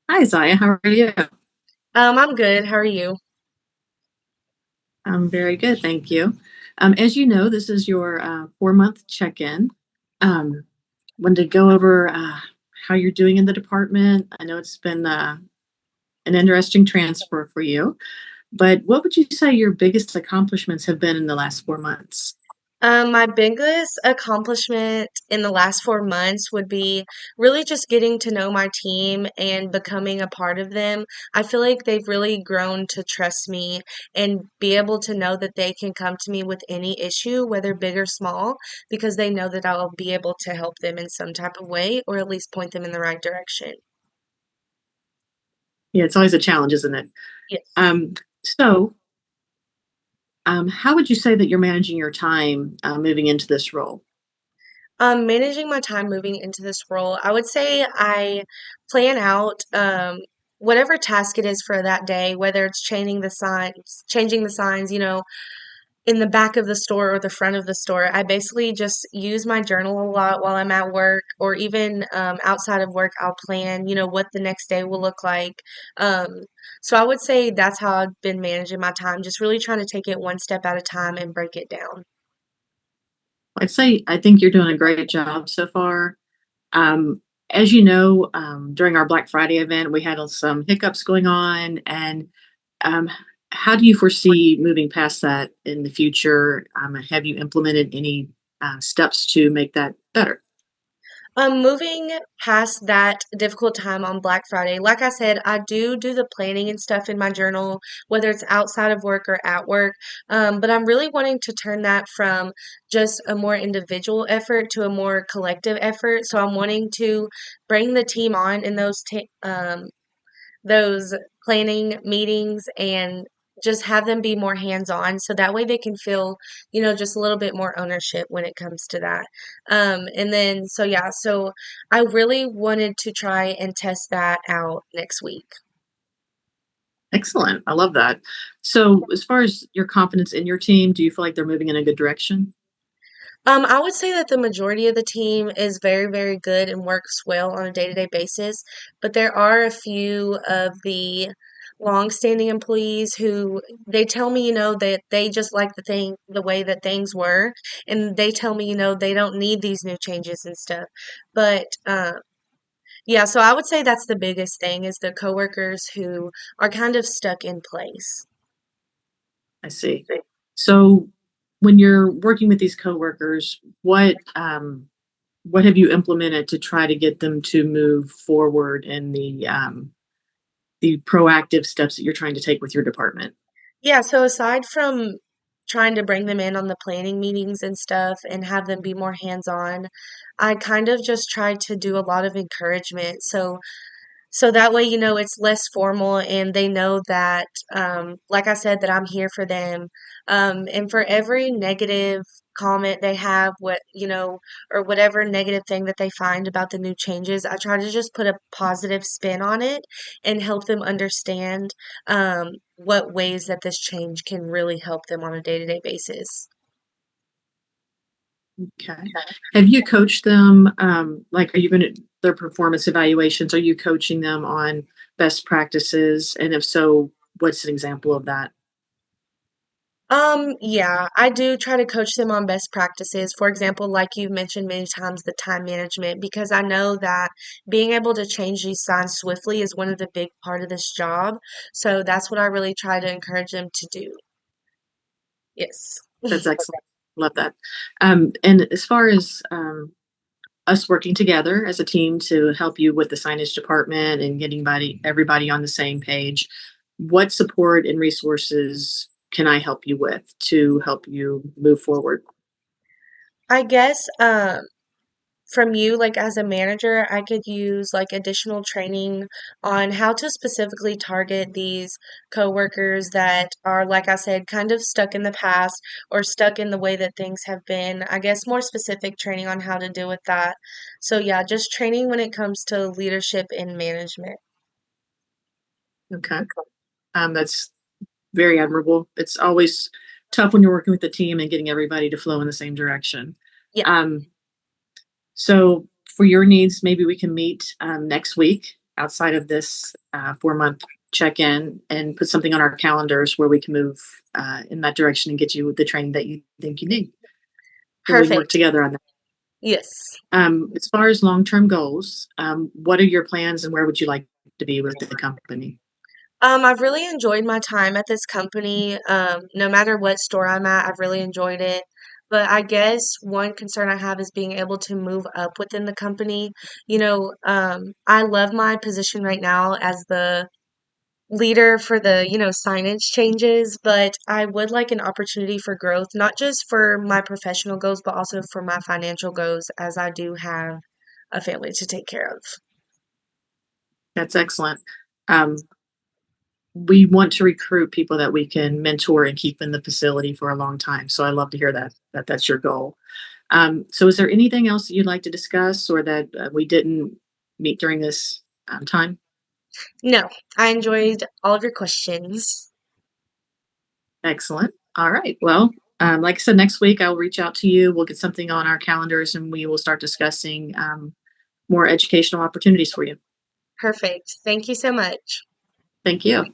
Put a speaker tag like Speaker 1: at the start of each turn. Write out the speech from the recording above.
Speaker 1: Hi, Zaya. How are you?
Speaker 2: I'm good. How are you?
Speaker 1: I'm very good, thank you. As you know, this is your 4-month check-in. Um, Wanted to go over how you're doing in the department. I know it's been an interesting transfer for you, but what would you say your biggest accomplishments have been in the last 4 months?
Speaker 2: My biggest accomplishment in the last 4 months would be really just getting to know my team and becoming a part of them. I feel like they've really grown to trust me and be able to know that they can come to me with any issue, whether big or small, because they know that I'll be able to help them in some type of way or at least point them in the right direction.
Speaker 1: Yeah, it's always a challenge, isn't it?
Speaker 2: Yes.
Speaker 1: Um, so, how would you say that you're managing your time moving into this role?
Speaker 2: Managing my time moving into this role, I would say I plan out whatever task it is for that day, whether it's changing the signs, in the back of the store or the front of the store. I basically just use my journal a lot while I'm at work, or even outside of work. I'll plan, what the next day will look like. Um, so I would say that's how I've been managing my time, just really trying to take it one step at a time and break it down.
Speaker 1: I'd say I think you're doing a great job so far. Um, as you know, during our Black Friday event, we had some hiccups going on. And um, how do you foresee moving past that in the future? Have you implemented any steps to make that better?
Speaker 2: Moving past that difficult time on Black Friday, like I said, I do the planning and stuff in my journal, whether it's outside of work or at work. But I'm really wanting to turn that from just a more individual effort to a more collective effort. So I'm wanting to bring the team on in those planning meetings and just have them be more hands-on so that way they can feel, just a little bit more ownership when it comes to that. And then so yeah, so I really wanted to try and test that out next week.
Speaker 1: Excellent. I love that. So, as far as your confidence in your team, do you feel like they're moving in a good direction?
Speaker 2: I would say that the majority of the team is very, very good and works well on a day-to-day basis, but there are a few of the long-standing employees who they tell me, that they just like the way that things were, and they tell me, they don't need these new changes and stuff. But yeah, so I would say that's the biggest thing is the coworkers who are kind of stuck in place.
Speaker 1: I see. So, when you're working with these coworkers, what have you implemented to try to get them to move forward in the proactive steps that you're trying to take with your department?
Speaker 2: Yeah, so aside from trying to bring them in on the planning meetings and stuff and have them be more hands-on, I kind of just try to do a lot of encouragement. So that way, it's less formal and they know that, like I said, that I'm here for them. And for every negative comment they have, or whatever negative thing that they find about the new changes, I try to just put a positive spin on it and help them understand, what ways that this change can really help them on a day-to-day basis.
Speaker 1: Okay. Have you coached them? Like, are you going to their performance evaluations? Are you coaching them on best practices? And if so, what's an example of that?
Speaker 2: Yeah, I do try to coach them on best practices. For example, like you've mentioned many times, the time management, because I know that being able to change these signs swiftly is one of the big part of this job. So that's what I really try to encourage them to do. Yes.
Speaker 1: That's excellent. Love that. And as far as us working together as a team to help you with the signage department and getting everybody on the same page, what support and resources can I help you with to help you move forward?
Speaker 2: I guess from you, like as a manager, I could use like additional training on how to specifically target these coworkers that are, like I said, kind of stuck in the past or stuck in the way that things have been. I guess more specific training on how to deal with that. So yeah, just training when it comes to leadership and management.
Speaker 1: Okay. That's very admirable. It's always tough when you're working with a team and getting everybody to flow in the same direction.
Speaker 2: Yeah.
Speaker 1: Um, so, for your needs, maybe we can meet next week. outside of this 4 month check in and put something on our calendars where we can move in that direction and get you the training that you think you need. So we can work
Speaker 2: Perfect.
Speaker 1: together on that.
Speaker 2: Yes.
Speaker 1: As far as long term goals, what are your plans and where would you like to be with the company?
Speaker 2: I've really enjoyed my time at this company. No matter what store I'm at, I've really enjoyed it. But I guess one concern I have is being able to move up within the company. I love my position right now as the leader for the, signage changes, but I would like an opportunity for growth, not just for my professional goals, but also for my financial goals, as I do have a family to take care of.
Speaker 1: That's excellent. Um, we want to recruit people that we can mentor and keep in the facility for a long time. So I love to hear that that's your goal. So is there anything else that you'd like to discuss or that we didn't meet during this time?
Speaker 2: No, I enjoyed all of your questions.
Speaker 1: Excellent. All right. Well, like I said, next week I'll reach out to you. We'll get something on our calendars and we will start discussing more educational opportunities for you.
Speaker 2: Perfect. Thank you so much.
Speaker 1: Thank you.